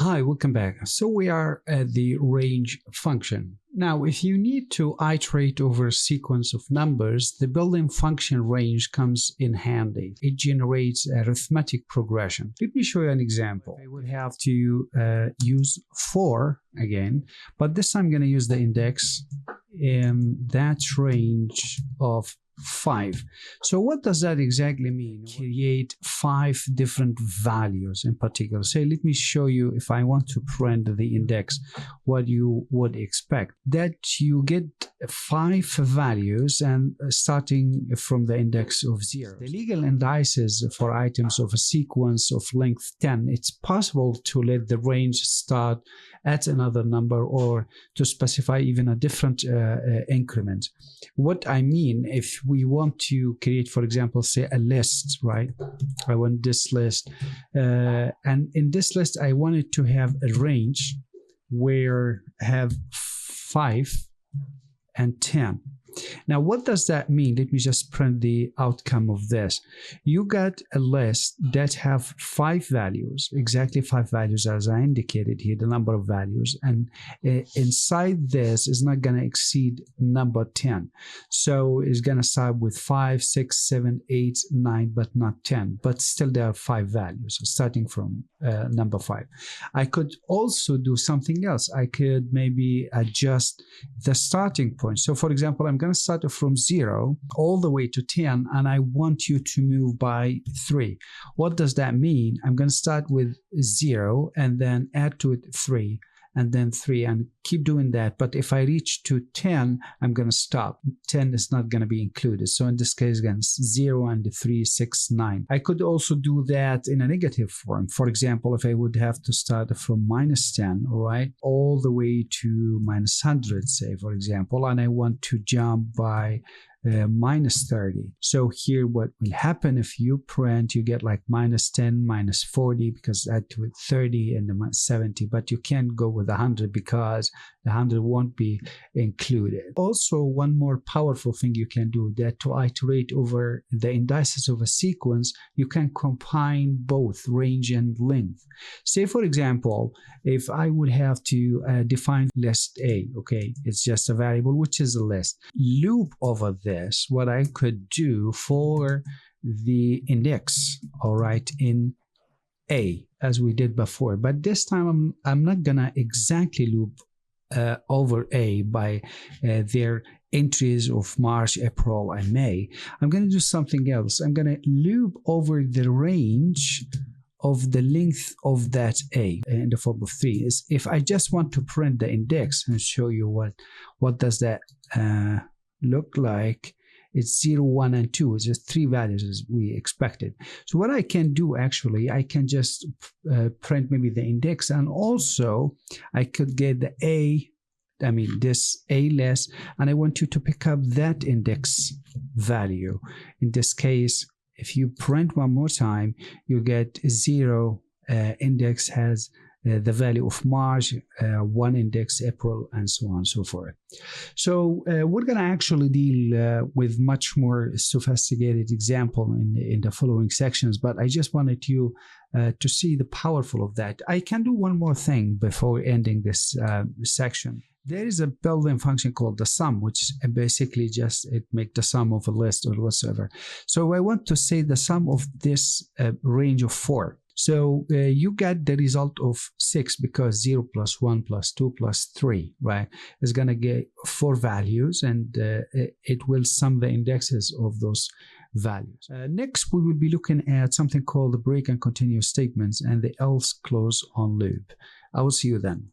Hi, welcome back. So we are at the range function. Now, if you need to iterate over a sequence of numbers, the built-in function range comes in handy. It generates a arithmetic progression. Let me show you an example. I would have to use 4 again, but this time I'm going to use the index in that range of 5. So what does that exactly mean? Create 5 different values in particular. Say, let me show you if I want to print the index, what you would expect. That you get 5 values and starting from the index of 0. The legal indices for items of a sequence of length 10, it's possible to let the range start at another number or to specify even a different increment. What I mean, if we want to create, for example, say a list, right? I want this list. And in this list, I wanted to have a range where I have 5 and 10. Now, what does that mean? Let me just print the outcome of this. You got a list that have 5 values, exactly 5 values as I indicated here, the number of values. And inside this is not going to exceed number 10. So it's going to start with 5, 6, 7, 8, 9, but not 10. But still there are 5 values starting from number 5. I could also do something else. I could maybe adjust the starting point. So for example, I'm going to start from 0 all the way to 10, and I want you to move by 3. What does that mean? I'm going to start with 0 and then add to it 3 and then 3 and keep doing that. But if I reach to 10, I'm going to stop. 10 is not going to be included. So in this case, again, 0 and 3, 6, 9. I could also do that in a negative form. For example, if I would have to start from -10, right, all the way to -100, say, for example, and I want to jump by -30. So here what will happen if you print, you get like -10, -40 because add to it 30 and the -70, but you can't go with 100 because the 100 won't be included. Also, one more powerful thing you can do, that to iterate over the indices of a sequence, you can combine both range and length. Say for example, if I would have to define list A, okay, it's just a variable which is a list. Loop over this, what I could do for the index, all right, in A as we did before, but this time I'm not gonna exactly loop over A by their entries of March, April, and May. I'm going to do something else. I'm going to loop over the range of the length of that A in the form of 3. Is if I just want to print the index and show you what does that look like. It's 0, 1, and 2. It's just 3 values as we expected. So what I can do actually, I can just print maybe the index, and also I could get the this A list, and I want you to pick up that index value. In this case, if you print one more time, you get 0 index has the value of March, 1 index April, and so on and so forth. So we're going to actually deal with much more sophisticated example in the following sections, but I just wanted you to see the powerful of that. I can do one more thing before ending this section. There is a built-in function called the sum, which basically just it makes the sum of a list or whatsoever. So I want to say the sum of this range of 4. So you get the result of 6 because 0 plus 1 plus 2 plus 3, right, is going to get 4 values, and it will sum the indexes of those values. Next, we will be looking at something called the break and continue statements and the else clause on loop. I will see you then.